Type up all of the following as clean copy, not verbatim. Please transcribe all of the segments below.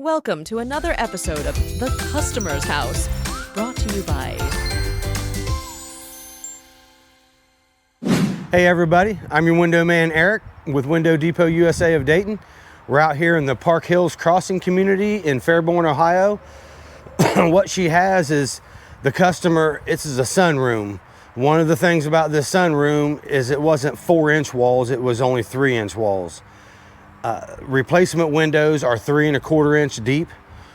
Welcome to another episode of The Customer's House, brought to you by... Hey everybody, I'm your window man Eric with Window Depot USA of Dayton. We're out here in the Park Hills Crossing community in Fairborn, Ohio. What she has is the customer, this is a sunroom. One of the things about this sunroom is it wasn't 4-inch walls, it was only 3-inch walls. Replacement windows are 3¼ inch deep,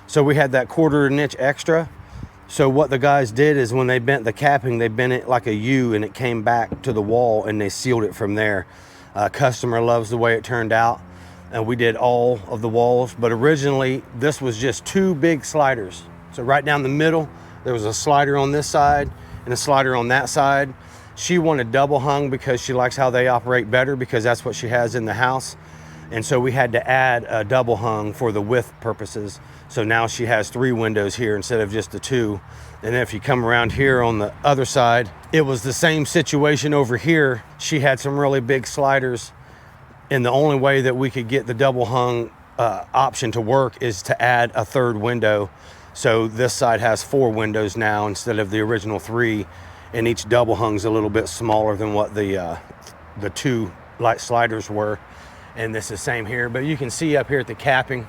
so we had that 1/4 inch extra. So what the guys did is when they bent the capping, they bent it like a U and it came back to the wall and they sealed it from there. Customer loves the way it turned out, and we did all of the walls, but originally this was just 2 big sliders. So right down the middle, there was a slider on this side and a slider on that side. She wanted double hung because she likes how they operate better, because that's what she has in the house. And so we had to add a double hung for the width purposes. So now she has 3 windows here instead of just the 2. And if you come around here on the other side, it was the same situation over here. She had some really big sliders, and the only way that we could get the double hung option to work is to add a 3rd window. So this side has 4 windows now instead of the original 3, and each double hung's a little bit smaller than what the 2 light sliders were. And this is the same here, but you can see up here at the capping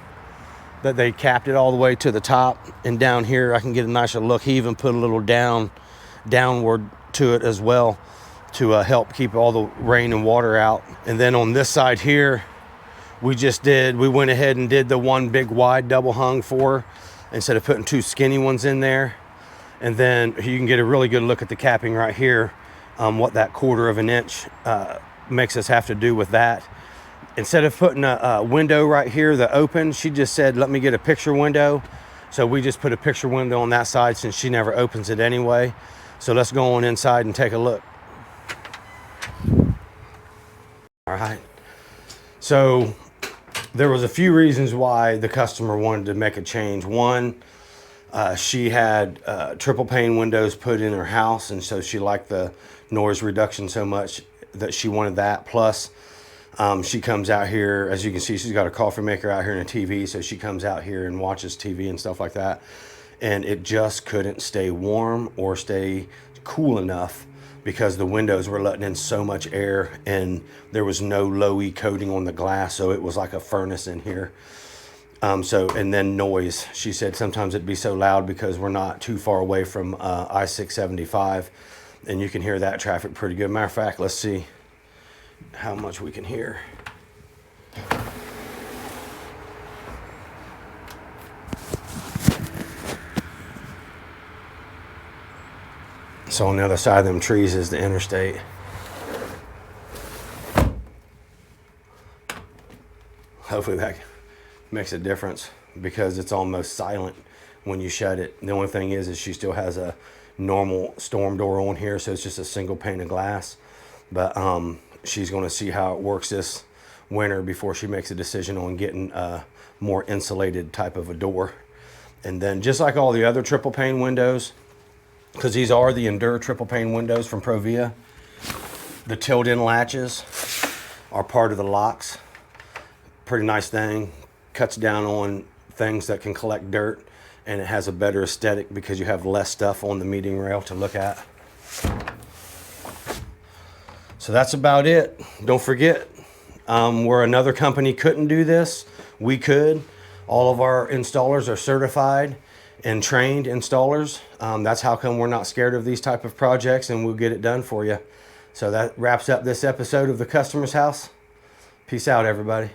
that they capped it all the way to the top, and down here I can get a nicer look. He even put a little downward to it as well to help keep all the rain and water out. And then on this side here, we went ahead and did the 1 big wide double hung for her instead of putting 2 skinny ones in there. And then you can get a really good look at the capping right here, what that 1/4 inch makes us have to do with that. Instead of putting a window right here that opened, she just said, let me get a picture window. So we just put a picture window on that side since she never opens it anyway. So let's go on inside and take a look. All right. So there was a few reasons why the customer wanted to make a change. One, she had triple pane windows put in her house, and so she liked the noise reduction so much that she wanted that. Plus, she comes out here, as you can see, she's got a coffee maker out here and a TV, so she comes out here and watches TV and stuff like that. And it just couldn't stay warm or stay cool enough because the windows were letting in so much air, and there was no low-E coating on the glass, so it was like a furnace in here. And then noise. She said sometimes it'd be so loud because we're not too far away from I-675, and you can hear that traffic pretty good. Matter of fact, let's see how much we can hear. So on the other side of them trees is the interstate. Hopefully that makes a difference, because it's almost silent when you shut it. The only thing is she still has a normal storm door on here, so it's just a single pane of glass. But she's going to see how it works this winter before she makes a decision on getting a more insulated type of a door. And then just like all the other triple pane windows, because these are the Endure triple pane windows from Provia, the tilt-in latches are part of the locks. Pretty nice thing. Cuts down on things that can collect dirt, and it has a better aesthetic because you have less stuff on the meeting rail to look at. So that's about it. Don't forget, where another company couldn't do this, we could. All of our installers are certified and trained installers. That's how come we're not scared of these type of projects, and we'll get it done for you. So that wraps up this episode of The Customer's House. Peace out, everybody.